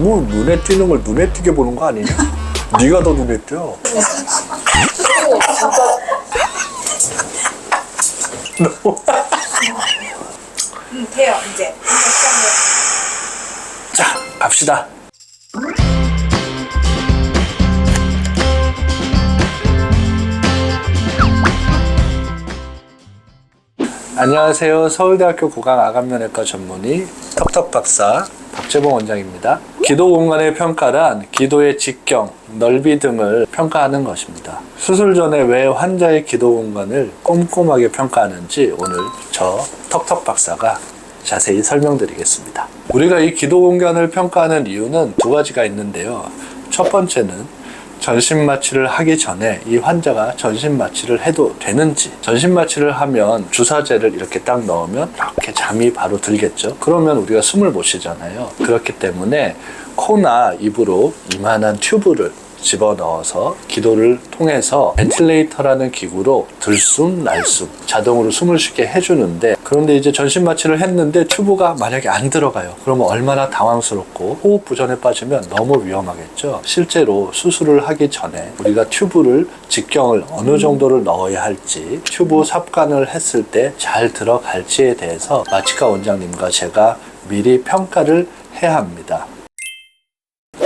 너무 눈에 띄는 걸 눈에 띄게 보는 거 아니냐? 네가 더 눈에 띄어. 돼요 이제. 자, 갑시다. 안녕하세요. 서울대학교 구강암면외과 전문의 턱턱 박사 박재봉 원장입니다. 기도 공간의 평가란 기도의 직경, 넓이 등을 평가하는 것입니다. 수술 전에 왜 환자의 기도 공간을 꼼꼼하게 평가하는지 오늘 저 턱턱 박사가 자세히 설명드리겠습니다. 우리가 이 기도 공간을 평가하는 이유는 두 가지가 있는데요. 첫 번째는 전신 마취를 하기 전에 이 환자가 전신 마취를 해도 되는지, 전신 마취를 하면 주사제를 이렇게 딱 넣으면 이렇게 잠이 바로 들겠죠. 그러면 우리가 숨을 못 쉬잖아요. 그렇기 때문에 코나 입으로 이만한 튜브를 집어넣어서 기도를 통해서 벤틸레이터라는 기구로 들숨, 날숨, 자동으로 숨을 쉬게 해주는데, 그런데 이제 전신 마취를 했는데 튜브가 만약에 안 들어가요. 그러면 얼마나 당황스럽고 호흡 부전에 빠지면 너무 위험하겠죠. 실제로 수술을 하기 전에 우리가 튜브를 직경을 어느 정도를 넣어야 할지, 튜브 삽관을 했을 때 잘 들어갈지에 대해서 마취과 원장님과 제가 미리 평가를 해야 합니다.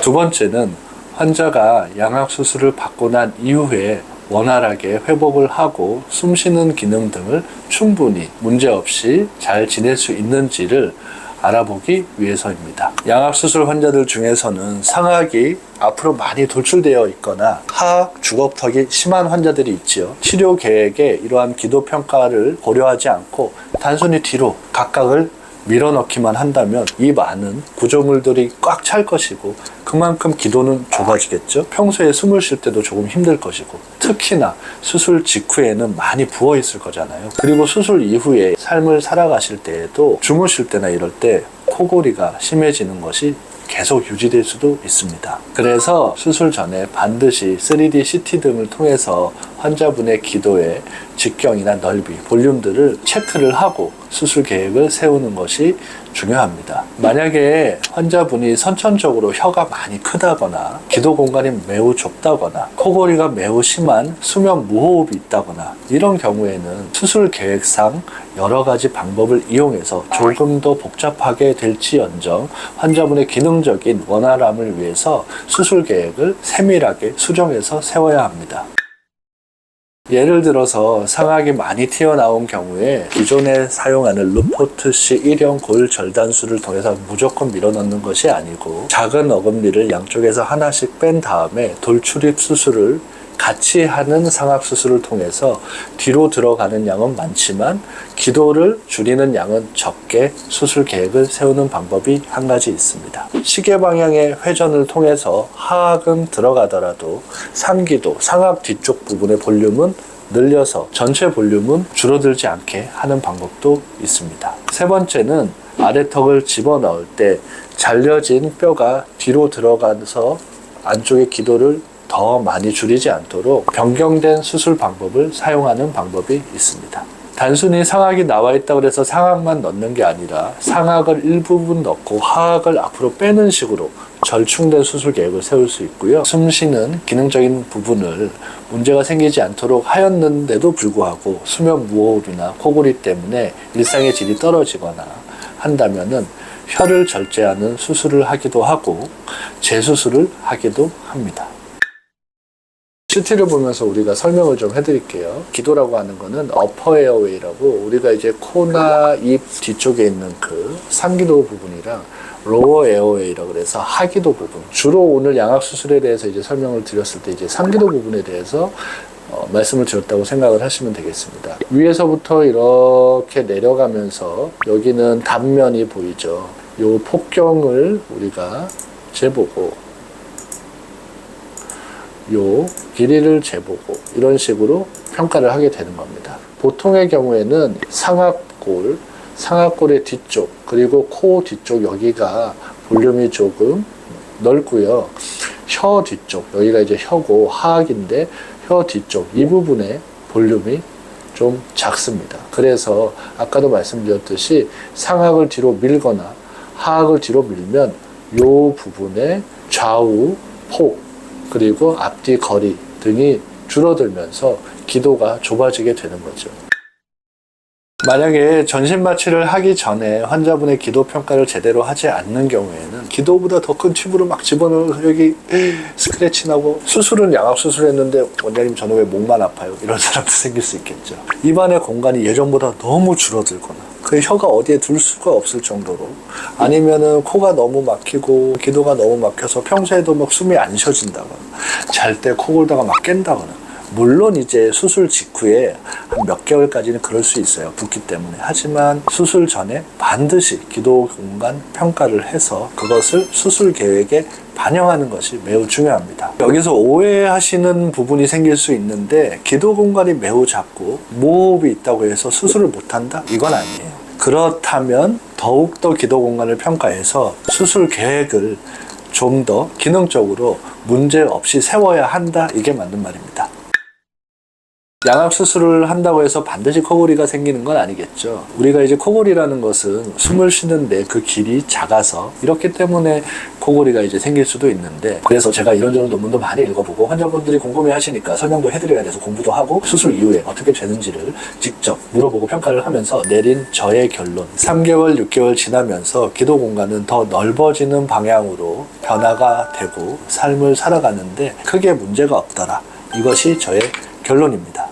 두 번째는 환자가 양악수술을 받고 난 이후에 원활하게 회복을 하고 숨쉬는 기능 등을 충분히 문제없이 잘 지낼 수 있는지를 알아보기 위해서입니다. 양악수술 환자들 중에서는 상악이 앞으로 많이 돌출되어 있거나 하악, 주걱턱이 심한 환자들이 있지요. 치료 계획에 이러한 기도 평가를 고려하지 않고 단순히 뒤로 각각을 밀어넣기만 한다면 이 많은 구조물들이 꽉 찰 것이고, 그만큼 기도는 좁아지겠죠. 평소에 숨을 쉴 때도 조금 힘들 것이고, 특히나 수술 직후에는 많이 부어 있을 거잖아요. 그리고 수술 이후에 삶을 살아가실 때에도 주무실 때나 이럴 때 코골이가 심해지는 것이 계속 유지될 수도 있습니다. 그래서 수술 전에 반드시 3D CT 등을 통해서 환자분의 기도의 직경이나 넓이, 볼륨들을 체크를 하고 수술 계획을 세우는 것이 중요합니다. 만약에 환자분이 선천적으로 혀가 많이 크다거나 기도 공간이 매우 좁다거나 코골이가 매우 심한 수면 무호흡이 있다거나 이런 경우에는 수술 계획상 여러 가지 방법을 이용해서 조금 더 복잡하게 될지언정 환자분의 기능적인 원활함을 위해서 수술 계획을 세밀하게 수정해서 세워야 합니다. 예를 들어서 상악이 많이 튀어나온 경우에 기존에 사용하는 루포트C 1형 골 절단술을 통해서 무조건 밀어넣는 것이 아니고, 작은 어금니를 양쪽에서 하나씩 뺀 다음에 돌출입 수술을 같이 하는 상악 수술을 통해서 뒤로 들어가는 양은 많지만 기도를 줄이는 양은 적게 수술 계획을 세우는 방법이 한 가지 있습니다. 시계 방향의 회전을 통해서 하악은 들어가더라도 상기도, 상악 뒤쪽 부분의 볼륨은 늘려서 전체 볼륨은 줄어들지 않게 하는 방법도 있습니다. 세 번째는 아래턱을 집어넣을 때 잘려진 뼈가 뒤로 들어가서 안쪽의 기도를 더 많이 줄이지 않도록 변경된 수술 방법을 사용하는 방법이 있습니다. 단순히 상악이 나와 있다고 해서 상악만 넣는 게 아니라 상악을 일부분 넣고 하악을 앞으로 빼는 식으로 절충된 수술 계획을 세울 수 있고요. 숨쉬는 기능적인 부분을 문제가 생기지 않도록 하였는데도 불구하고 수면 무호흡이나 코골이 때문에 일상의 질이 떨어지거나 한다면은 혀를 절제하는 수술을 하기도 하고 재수술을 하기도 합니다. CT를 보면서 우리가 설명을 좀 해드릴게요. 기도라고 하는 거는 어퍼 에어웨이라고, 우리가 이제 코나 입 뒤쪽에 있는 그 상기도 부분이랑 로어 에어웨이라고 그래서 하기도 부분. 주로 오늘 양악 수술에 대해서 이제 설명을 드렸을 때 이제 상기도 부분에 대해서 말씀을 드렸다고 생각을 하시면 되겠습니다. 위에서부터 이렇게 내려가면서 여기는 단면이 보이죠. 요 폭경을 우리가 재보고 요 길이를 재보고 이런 식으로 평가를 하게 되는 겁니다. 보통의 경우에는 상악골, 상악골의 뒤쪽, 그리고 코 뒤쪽 여기가 볼륨이 조금 넓고요. 혀 뒤쪽, 여기가 이제 혀고 하악인데 혀 뒤쪽 이 부분에 볼륨이 좀 작습니다. 그래서 아까도 말씀드렸듯이 상악을 뒤로 밀거나 하악을 뒤로 밀면 요 부분의 좌우 폭 그리고 앞뒤 거리 등이 줄어들면서 기도가 좁아지게 되는 거죠. 만약에 전신마취를 하기 전에 환자분의 기도 평가를 제대로 하지 않는 경우에는 기도보다 더 큰 튜브로 막 집어넣어서 여기 스크래치 나고, 수술은 양압 수술했는데 원장님 저는 왜 목만 아파요? 이런 사람도 생길 수 있겠죠. 입안의 공간이 예전보다 너무 줄어들거나 그 혀가 어디에 둘 수가 없을 정도로, 아니면은 코가 너무 막히고 기도가 너무 막혀서 평소에도 막 숨이 안 쉬어진다거나 잘 때 코 골다가 막 깬다거나, 물론 이제 수술 직후에 한 몇 개월까지는 그럴 수 있어요. 붓기 때문에. 하지만 수술 전에 반드시 기도 공간 평가를 해서 그것을 수술 계획에 반영하는 것이 매우 중요합니다. 여기서 오해하시는 부분이 생길 수 있는데, 기도 공간이 매우 작고 모호흡이 있다고 해서 수술을 못한다? 이건 아니에요. 그렇다면 더욱더 기도 공간을 평가해서 수술 계획을 좀 더 기능적으로 문제 없이 세워야 한다. 이게 맞는 말입니다. 양압 수술을 한다고 해서 반드시 코골이가 생기는 건 아니겠죠. 우리가 이제 코골이라는 것은 숨을 쉬는데 그 길이 작아서, 이렇기 때문에 코골이가 이제 생길 수도 있는데, 그래서 제가 이런저런 논문도 많이 읽어보고 환자분들이 궁금해 하시니까 설명도 해드려야 돼서 공부도 하고, 수술 이후에 어떻게 되는지를 직접 물어보고 평가를 하면서 내린 저의 결론, 3개월, 6개월 지나면서 기도 공간은 더 넓어지는 방향으로 변화가 되고 삶을 살아가는데 크게 문제가 없더라. 이것이 저의 결론입니다.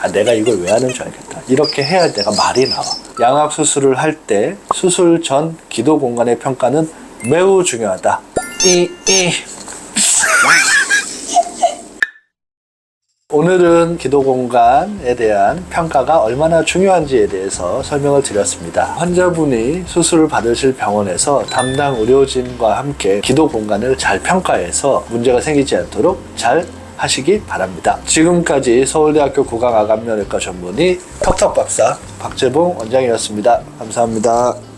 아, 내가 이걸 왜 하는 줄 알겠다. 이렇게 해야 내가 말이 나와. 양압 수술을 할 때 수술 전 기도 공간의 평가는 매우 중요하다. 오늘은 기도 공간에 대한 평가가 얼마나 중요한지에 대해서 설명을 드렸습니다. 환자분이 수술을 받으실 병원에서 담당 의료진과 함께 기도 공간을 잘 평가해서 문제가 생기지 않도록 잘 하시기 바랍니다. 지금까지 서울대학교 구강암면외과 전문의 턱턱박사 박재봉 원장이었습니다. 감사합니다.